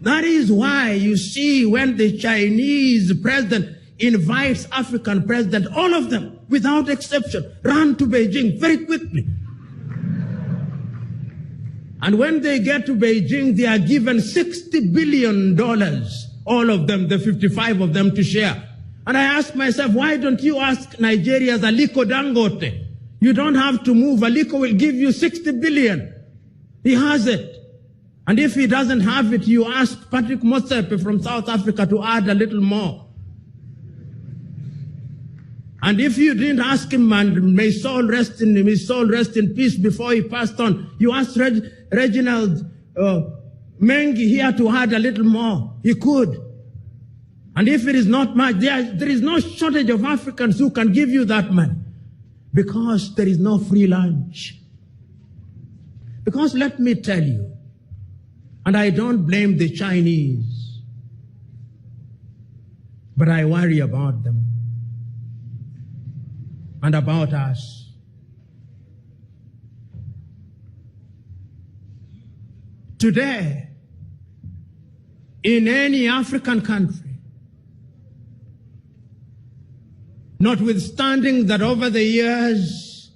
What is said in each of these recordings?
That is why you see when the Chinese president invites African president, all of them, without exception, run to Beijing very quickly. And when they get to Beijing, they are given $60 billion, all of them, the 55 of them, to share. And I ask myself, why don't you ask Nigeria's Aliko Dangote? You don't have to move. Aliko will give you 60 billion. He has it. And if he doesn't have it, you ask Patrick Motsepe from South Africa to add a little more. And if you didn't ask him, and may his soul rest in peace before he passed on, you asked Reginald Mengi here to add a little more. He could. And if it is not much, there is no shortage of Africans who can give you that money, because there is no free lunch. Because let me tell you, and I don't blame the Chinese, but I worry about them and about us. Today, in any African country, notwithstanding that over the years,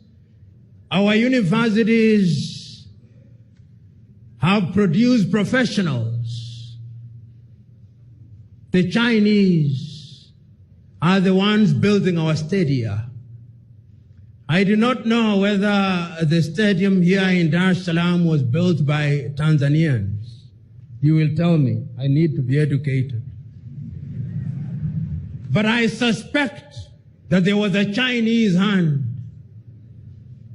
our universities have produced professionals, the Chinese are the ones building our stadia. I do not know whether the stadium here in Dar es Salaam was built by Tanzanians. You will tell me. I need to be educated. But I suspect that there was a Chinese hand.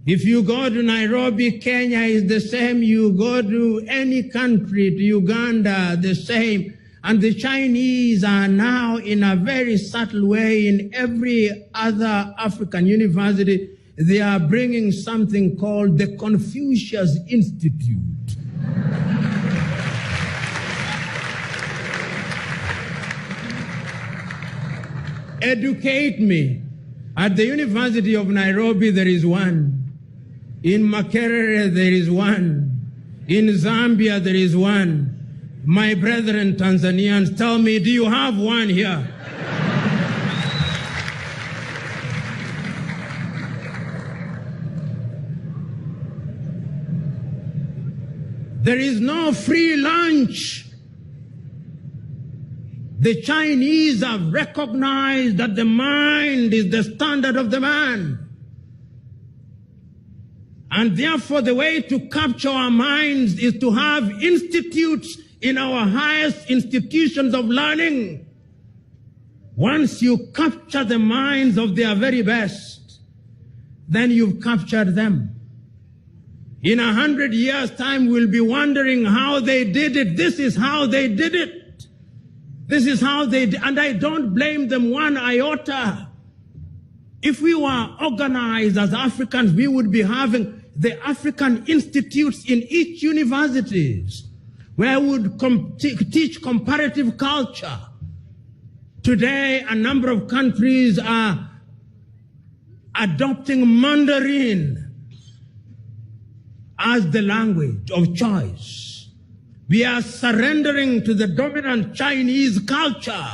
If you go to Nairobi, Kenya is the same. You go to any country, to Uganda, the same. And the Chinese are now, in a very subtle way, in every other African university, they are bringing something called the Confucius Institute. Educate me. At the University of Nairobi, there is one. In Makerere, there is one. In Zambia, there is one. My brethren Tanzanians, tell me, do you have one here? There is no free lunch. The Chinese have recognized that the mind is the standard of the man. And therefore, the way to capture our minds is to have institutes in our highest institutions of learning. Once you capture the minds of their very best, then you've captured them. In 100 years' time, we'll be wondering how they did it. This is how they did it. This is how they did, and I don't blame them one iota. If we were organized as Africans, we would be having the African institutes in each universities, where we would teach comparative culture. Today, a number of countries are adopting Mandarin as the language of choice. We are surrendering to the dominant Chinese culture.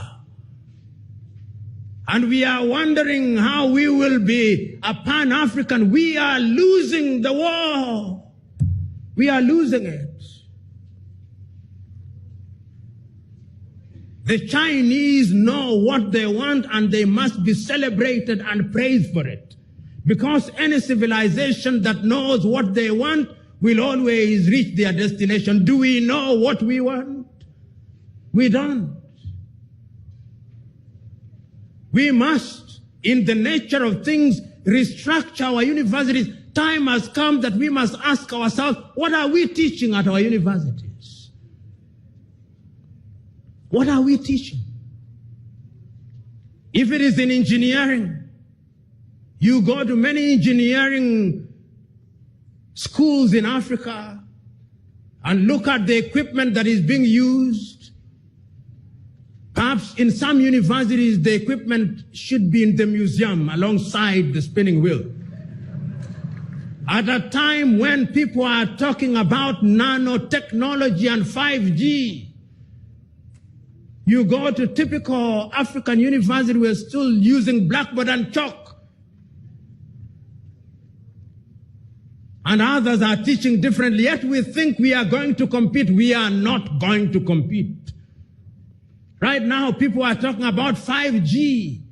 And we are wondering how we will be a Pan-African. We are losing the war. We are losing it. The Chinese know what they want, and they must be celebrated and praised for it. Because any civilization that knows what they want will always reach their destination. Do we know what we want? We don't. We must, in the nature of things, restructure our universities. Time has come that we must ask ourselves, what are we teaching at our universities? What are we teaching? If it is in engineering, you go to many engineering schools in Africa and look at the equipment that is being used. Perhaps in some universities, the equipment should be in the museum alongside the spinning wheel. At a time when people are talking about nanotechnology and 5G, You go to typical African university, we're still using blackboard and chalk. And others are teaching differently, yet we think we are going to compete. We are not going to compete. Right now, people are talking about 5G.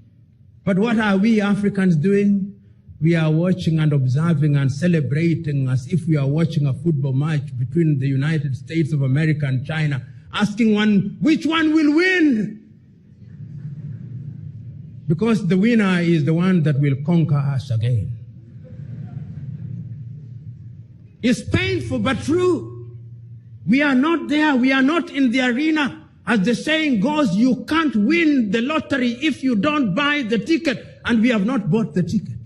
But what are we Africans doing? We are watching and observing and celebrating as if we are watching a football match between the United States of America and China, asking which one will win? Because the winner is the one that will conquer us again. It's painful but true. We are not there. We are not in the arena. As the saying goes, you can't win the lottery if you don't buy the ticket. And we have not bought the ticket.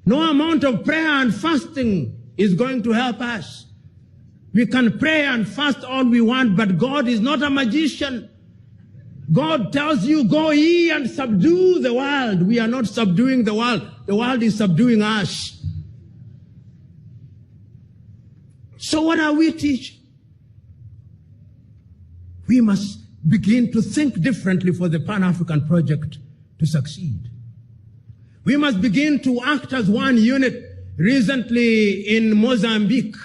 No amount of prayer and fasting is going to help us. We can pray and fast all we want, but God is not a magician. God tells you, go ye and subdue the world. We are not subduing the world. The world is subduing us. So what are we teaching? We must begin to think differently for the Pan-African project to succeed. We must begin to act as one unit. Recently in Mozambique,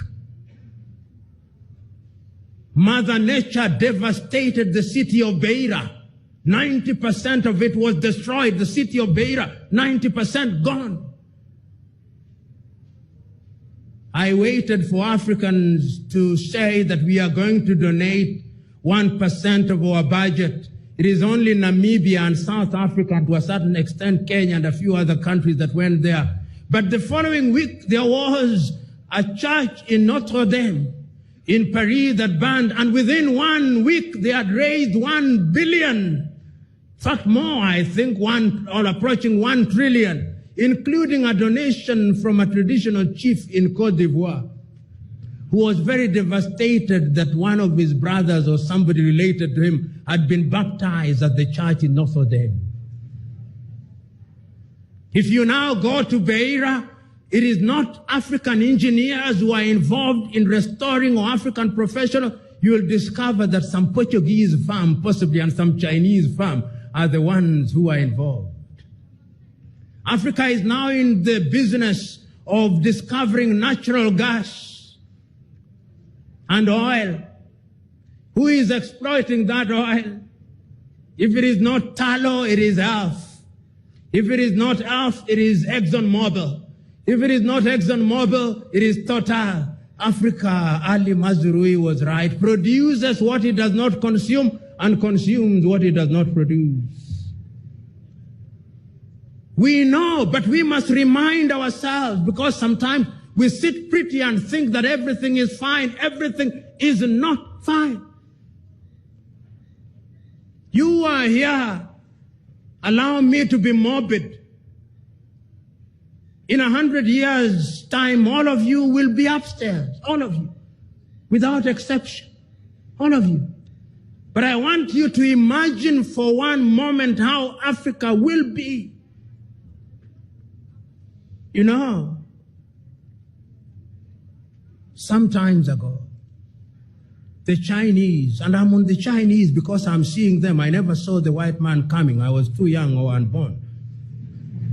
Mother Nature devastated the city of Beira. 90% of it was destroyed. The city of Beira, 90% gone. I waited for Africans to say that we are going to donate 1% of our budget. It is only Namibia and South Africa, and to a certain extent Kenya and a few other countries that went there. But the following week, there was a church in Notre Dame in Paris that burned, and within 1 week, they had raised 1 billion. In fact, more, I think, approaching 1 trillion, including a donation from a traditional chief in Cote d'Ivoire, who was very devastated that one of his brothers or somebody related to him had been baptized at the church in Notre Dame. If you now go to Beira, it is not African engineers who are involved in restoring or African professionals. You will discover that some Portuguese firm, possibly, and some Chinese firm are the ones who are involved. Africa is now in the business of discovering natural gas and oil. Who is exploiting that oil? If it is not Tullow, it is Elf. If it is not Elf, it is ExxonMobil. If it is not ExxonMobil, it is Total. Africa, Ali Mazrui was right, produces what it does not consume and consumes what it does not produce. We know, but we must remind ourselves, because sometimes we sit pretty and think that everything is fine. Everything is not fine. You are here. Allow me to be morbid. In 100 years' time, all of you will be upstairs. All of you. Without exception. All of you. But I want you to imagine for one moment how Africa will be. You know, some times ago, the Chinese, and I'm on the Chinese because I'm seeing them. I never saw the white man coming. I was too young or unborn.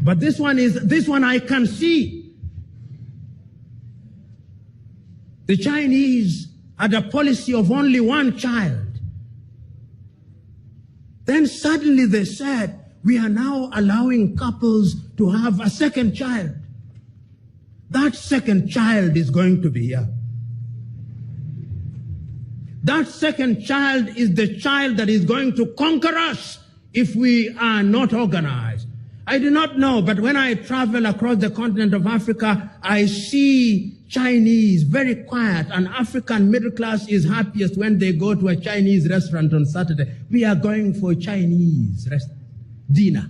But this one I can see. The Chinese had a policy of only one child. Then suddenly they said, we are now allowing couples to have a second child. That second child is going to be here. That second child is the child that is going to conquer us if we are not organized. I do not know, but when I travel across the continent of Africa, I see Chinese very quiet, and African middle class is happiest when they go to a Chinese restaurant on Saturday. We are going for Chinese dinner.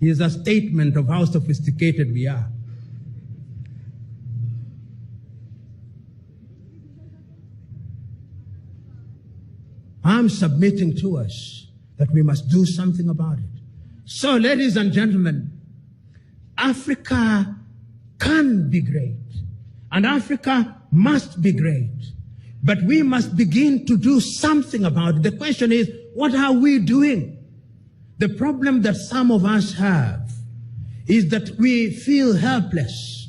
It is a statement of how sophisticated we are. I'm submitting to us that we must do something about it. So, ladies and gentlemen, Africa can be great, and Africa must be great. But we must begin to do something about it. The question is, what are we doing? The problem that some of us have is that we feel helpless.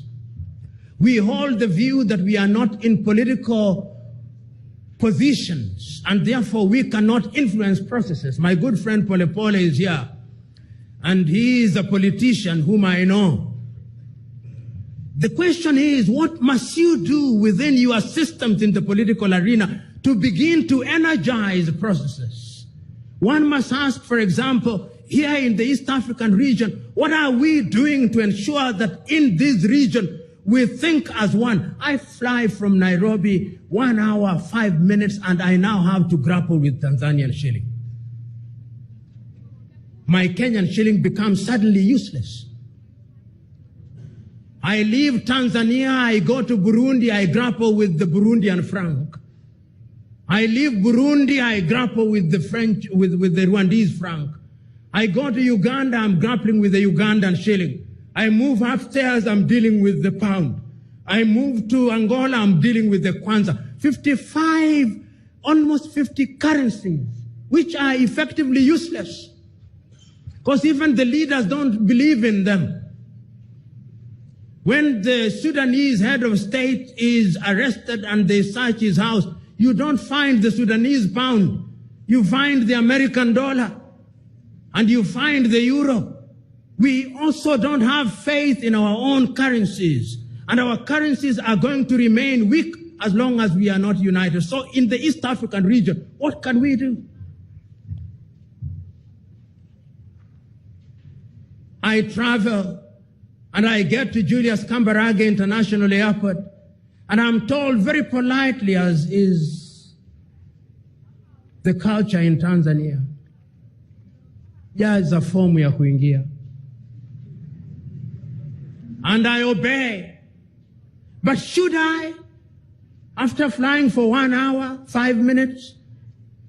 We hold the view that we are not in political positions and therefore we cannot influence processes. My good friend Polepole is here, and he is a politician whom I know. The question is, what must you do within your systems in the political arena to begin to energize processes? One must ask, for example, here in the East African region, what are we doing to ensure that in this region we think as one? I fly from Nairobi 1 hour, 5 minutes, and I now have to grapple with Tanzanian shilling. My Kenyan shilling becomes suddenly useless. I leave Tanzania, I go to Burundi, I grapple with the Burundian franc. I leave Burundi, I grapple with the with the Rwandese franc. I go to Uganda, I'm grappling with the Ugandan shilling. I move upstairs, I'm dealing with the pound. I move to Angola, I'm dealing with the kwanza. 55, almost 50 currencies, which are effectively useless. Because even the leaders don't believe in them. When the Sudanese head of state is arrested and they search his house, you don't find the Sudanese pound. You find the American dollar. And you find the euro. We also don't have faith in our own currencies. And our currencies are going to remain weak as long as we are not united. So in the East African region, what can we do? I travel and I get to Julius Kambarage International Airport, and I'm told very politely, as is the culture in Tanzania, jaza fomu ya kuingia. And I obey. But should I, after flying for 1 hour, 5 minutes,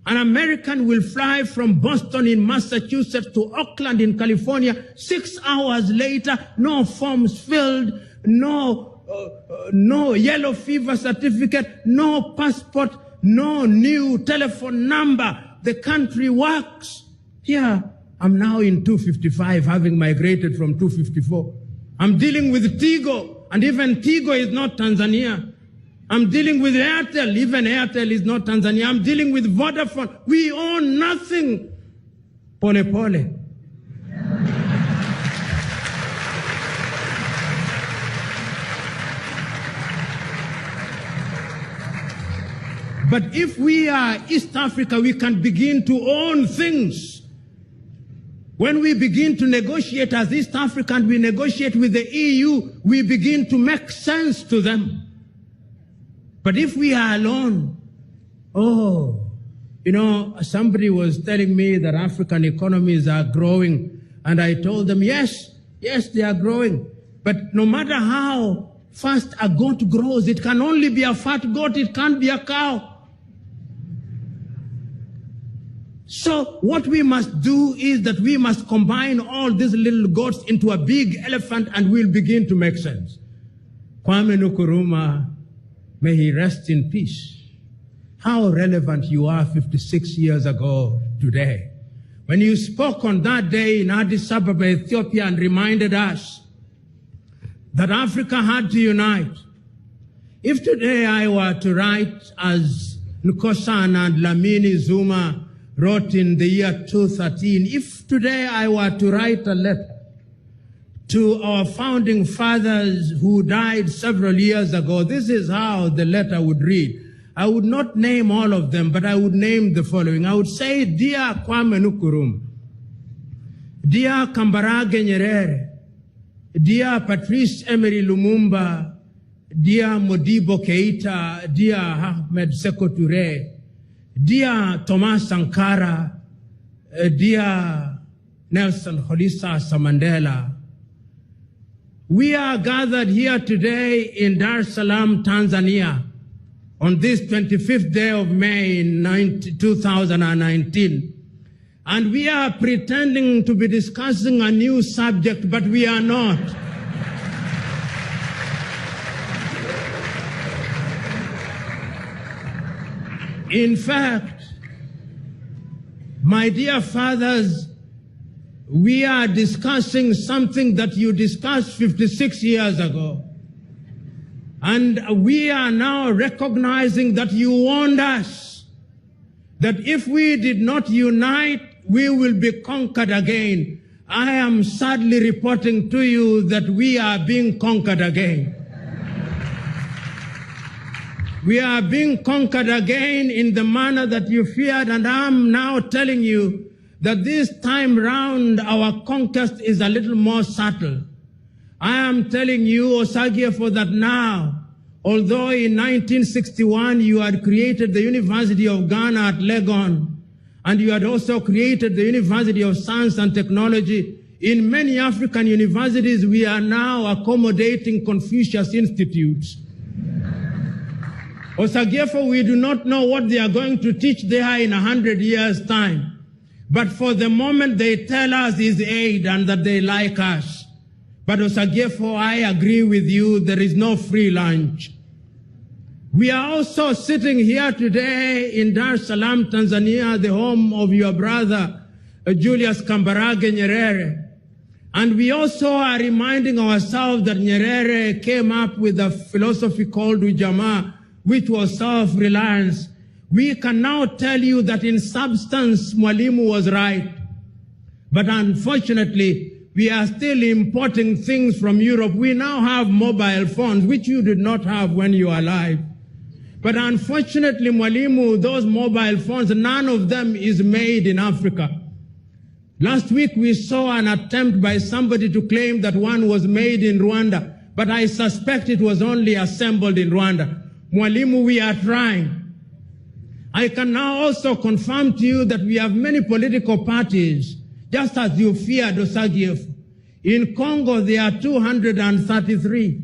an American will fly from Boston in Massachusetts to Oakland in California, 6 hours later, no forms filled, no yellow fever certificate, no passport, no new telephone number. The country works. Here, I'm now in 255, having migrated from 254. I'm dealing with Tigo, and even Tigo is not Tanzania. I'm dealing with Airtel, even Airtel is not Tanzania. I'm dealing with Vodafone. We own nothing. Polepole. But if we are East Africa, we can begin to own things. When we begin to negotiate as East Africa and we negotiate with the EU, we begin to make sense to them. But if we are alone, somebody was telling me that African economies are growing, and I told them, yes, they are growing. But no matter how fast a goat grows, it can only be a fat goat, it can't be a cow. So what we must do is that we must combine all these little goats into a big elephant, and we'll begin to make sense. Kwame Nkrumah, may he rest in peace. How relevant you are 56 years ago today, when you spoke on that day in Addis Ababa, Ethiopia, and reminded us that Africa had to unite. If today I were to write, as Nkosana and Lamini Zuma wrote in the year 2013, if today I were to write a letter to our founding fathers who died several years ago, this is how the letter would read. I would not name all of them, but I would name the following. I would say, Dear Kwame Nkrumah, Dear Kambarage Nyerere, Dear Patrice Emery Lumumba, Dear Modibo Keita, Dear Ahmed Sékou Touré, Dear Thomas Sankara, Dear Nelson Rolihlahla Mandela, we are gathered here today in Dar es Salaam, Tanzania, on this 25th day of May in 2019. And we are pretending to be discussing a new subject, but we are not. In fact, my dear fathers, we are discussing something that you discussed 56 years ago. And we are now recognizing that you warned us that if we did not unite, we will be conquered again. I am sadly reporting to you that we are being conquered again. We are being conquered again in the manner that you feared, and I'm now telling you that this time round our conquest is a little more subtle. I am telling you, Osagyefo, that now, although in 1961 you had created the University of Ghana at Legon, and you had also created the University of Science and Technology, in many African universities we are now accommodating Confucius Institutes. Osagyefo, we do not know what they are going to teach there in 100 years' time. But for the moment, they tell us is aid and that they like us. But Osagyefo, I agree with you, there is no free lunch. We are also sitting here today in Dar es Salaam, Tanzania, the home of your brother, Julius Kambarage Nyerere. And we also are reminding ourselves that Nyerere came up with a philosophy called Ujamaa, which was self-reliance. We can now tell you that in substance, Mwalimu was right. But unfortunately, we are still importing things from Europe. We now have mobile phones, which you did not have when you were alive. But unfortunately, Mwalimu, those mobile phones, none of them is made in Africa. Last week, we saw an attempt by somebody to claim that one was made in Rwanda, but I suspect it was only assembled in Rwanda. Mwalimu, we are trying. I can now also confirm to you that we have many political parties, just as you feared, Osagyefo. In Congo, there are 233.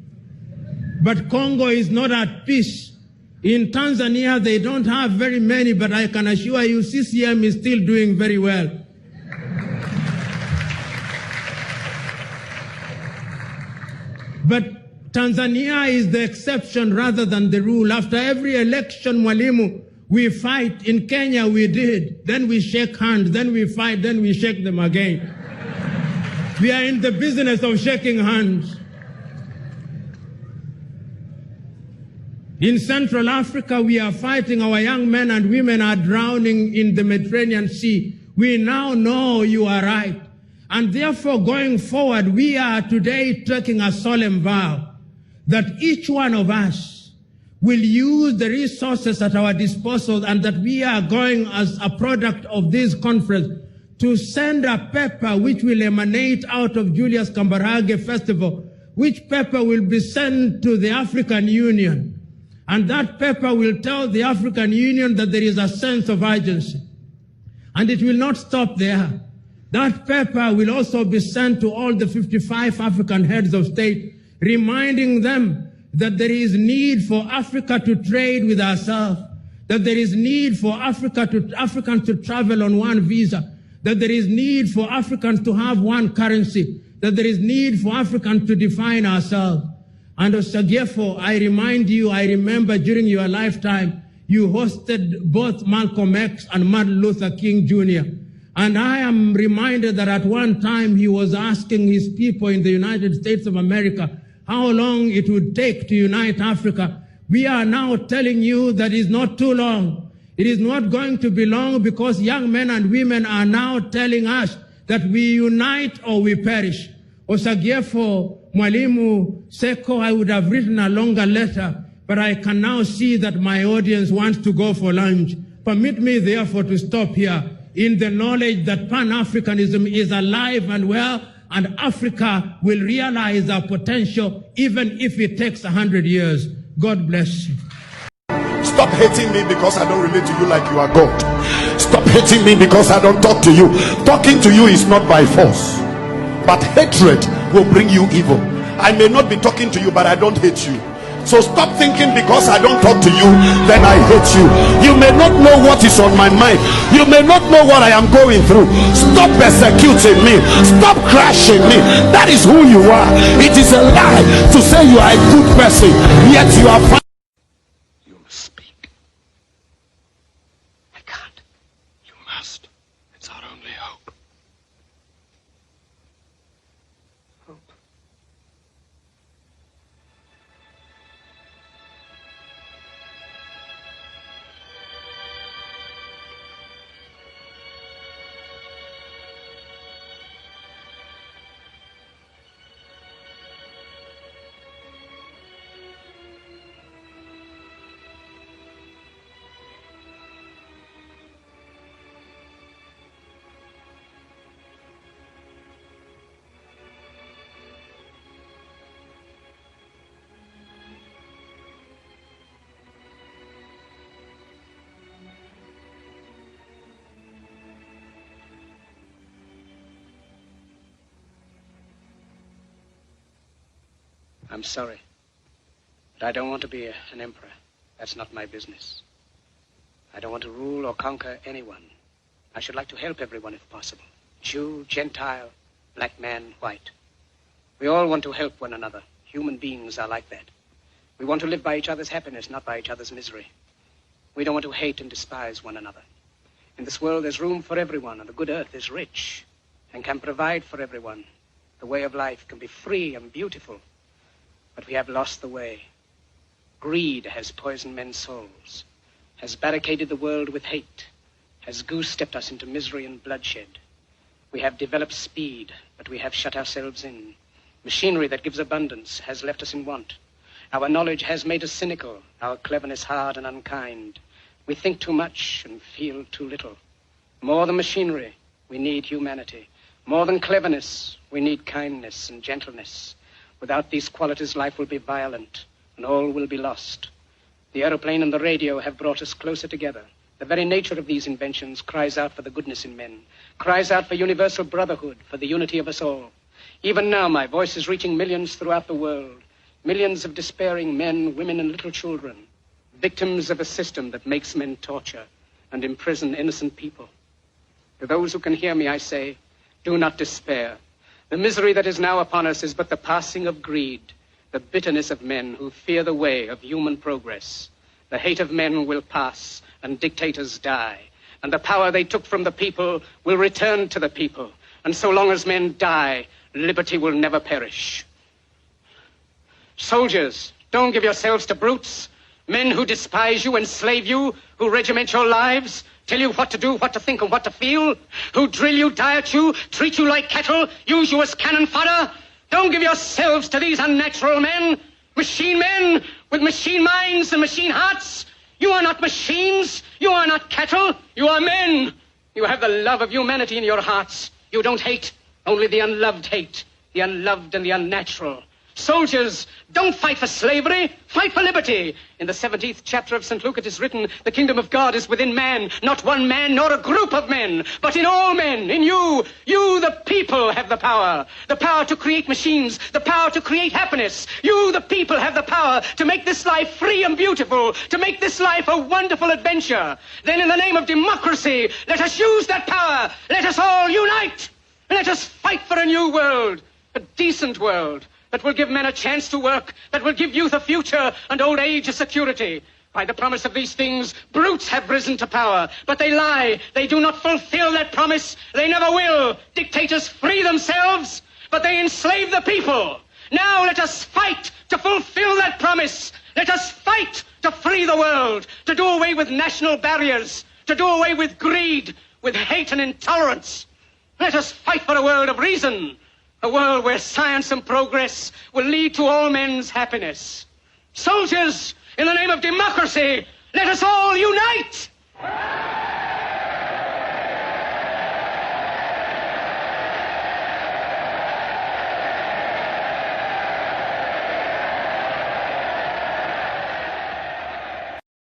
But Congo is not at peace. In Tanzania, they don't have very many, but I can assure you CCM is still doing very well. But Tanzania is the exception rather than the rule. After every election, Mwalimu, we fight. In Kenya, we did. Then we shake hands. Then we fight. Then we shake them again. We are in the business of shaking hands. In Central Africa, we are fighting. Our young men and women are drowning in the Mediterranean Sea. We now know you are right. And therefore, going forward, we are today taking a solemn vow that each one of us will use the resources at our disposal, and that we are going as a product of this conference to send a paper which will emanate out of Julius Kambarage Festival, which paper will be sent to the African Union. And that paper will tell the African Union that there is a sense of urgency. And it will not stop there. That paper will also be sent to all the 55 African heads of state, reminding them that there is need for Africa to trade with ourselves, that there is need for Africans to travel on one visa, that there is need for Africans to have one currency, that there is need for Africans to define ourselves. And Osagyefo, I remind you, I remember during your lifetime, you hosted both Malcolm X and Martin Luther King Jr. And I am reminded that at one time he was asking his people in the United States of America how long it would take to unite Africa. We are now telling you that it's not too long. It is not going to be long, because young men and women are now telling us that we unite or we perish. Osagyefo, Mwalimu, Seko, I would have written a longer letter, but I can now see that my audience wants to go for lunch. Permit me, therefore, to stop here in the knowledge that Pan-Africanism is alive and well, and Africa will realize our potential even if it takes 100 years. God bless you. Stop hating me because I don't relate to you like you are God. Stop hating me because I don't talk to you. Talking to you is not by force, but hatred will bring you evil. I may not be talking to you, but I don't hate you. So stop thinking because I don't talk to you, then I hate you. You may not know what is on my mind. You may not know what I am going through. Stop persecuting me. Stop crashing me. That is who you are. It is a lie to say you are a good person, yet you are past. It's our only hope. Hope. I'm sorry, but I don't want to be an emperor. That's not my business. I don't want to rule or conquer anyone. I should like to help everyone if possible. Jew, Gentile, black man, white. We all want to help one another. Human beings are like that. We want to live by each other's happiness, not by each other's misery. We don't want to hate and despise one another. In this world, there's room for everyone, and the good earth is rich and can provide for everyone. The way of life can be free and beautiful. But we have lost the way. Greed has poisoned men's souls, has barricaded the world with hate, has goose-stepped us into misery and bloodshed. We have developed speed, but we have shut ourselves in. Machinery that gives abundance has left us in want. Our knowledge has made us cynical, our cleverness hard and unkind. We think too much and feel too little. More than machinery, we need humanity. More than cleverness, we need kindness and gentleness. Without these qualities, life will be violent, and all will be lost. The aeroplane and the radio have brought us closer together. The very nature of these inventions cries out for the goodness in men, cries out for universal brotherhood, for the unity of us all. Even now, my voice is reaching millions throughout the world, millions of despairing men, women, and little children, victims of a system that makes men torture and imprison innocent people. To those who can hear me, I say, do not despair. The misery that is now upon us is but the passing of greed, the bitterness of men who fear the way of human progress. The hate of men will pass, and dictators die, and the power they took from the people will return to the people. And so long as men die, liberty will never perish. Soldiers, don't give yourselves to brutes, men who despise you, enslave you, who regiment your lives, tell you what to do, what to think, and what to feel, who drill you, diet you, treat you like cattle, use you as cannon fodder. Don't give yourselves to these unnatural men with machine minds and machine hearts. You are not machines. You are not cattle. You are men. You have the love of humanity in your hearts. You don't hate. Only the unloved hate. The unloved and the unnatural. Soldiers, don't fight for slavery, fight for liberty. In the 17th chapter of St. Luke it is written, the kingdom of God is within man, not one man nor a group of men, but in all men, in you. You, the people, have the power to create machines, the power to create happiness. You, the people, have the power to make this life free and beautiful, to make this life a wonderful adventure. Then in the name of democracy, let us use that power. Let us all unite. Let us fight for a new world, a decent world, that will give men a chance to work, that will give youth a future and old age a security. By the promise of these things, brutes have risen to power, but they lie. They do not fulfill that promise. They never will. Dictators free themselves, but they enslave the people. Now let us fight to fulfill that promise. Let us fight to free the world, to do away with national barriers, to do away with greed, with hate and intolerance. Let us fight for a world of reason, a world where science and progress will lead to all men's happiness. Soldiers, in the name of democracy, let us all unite!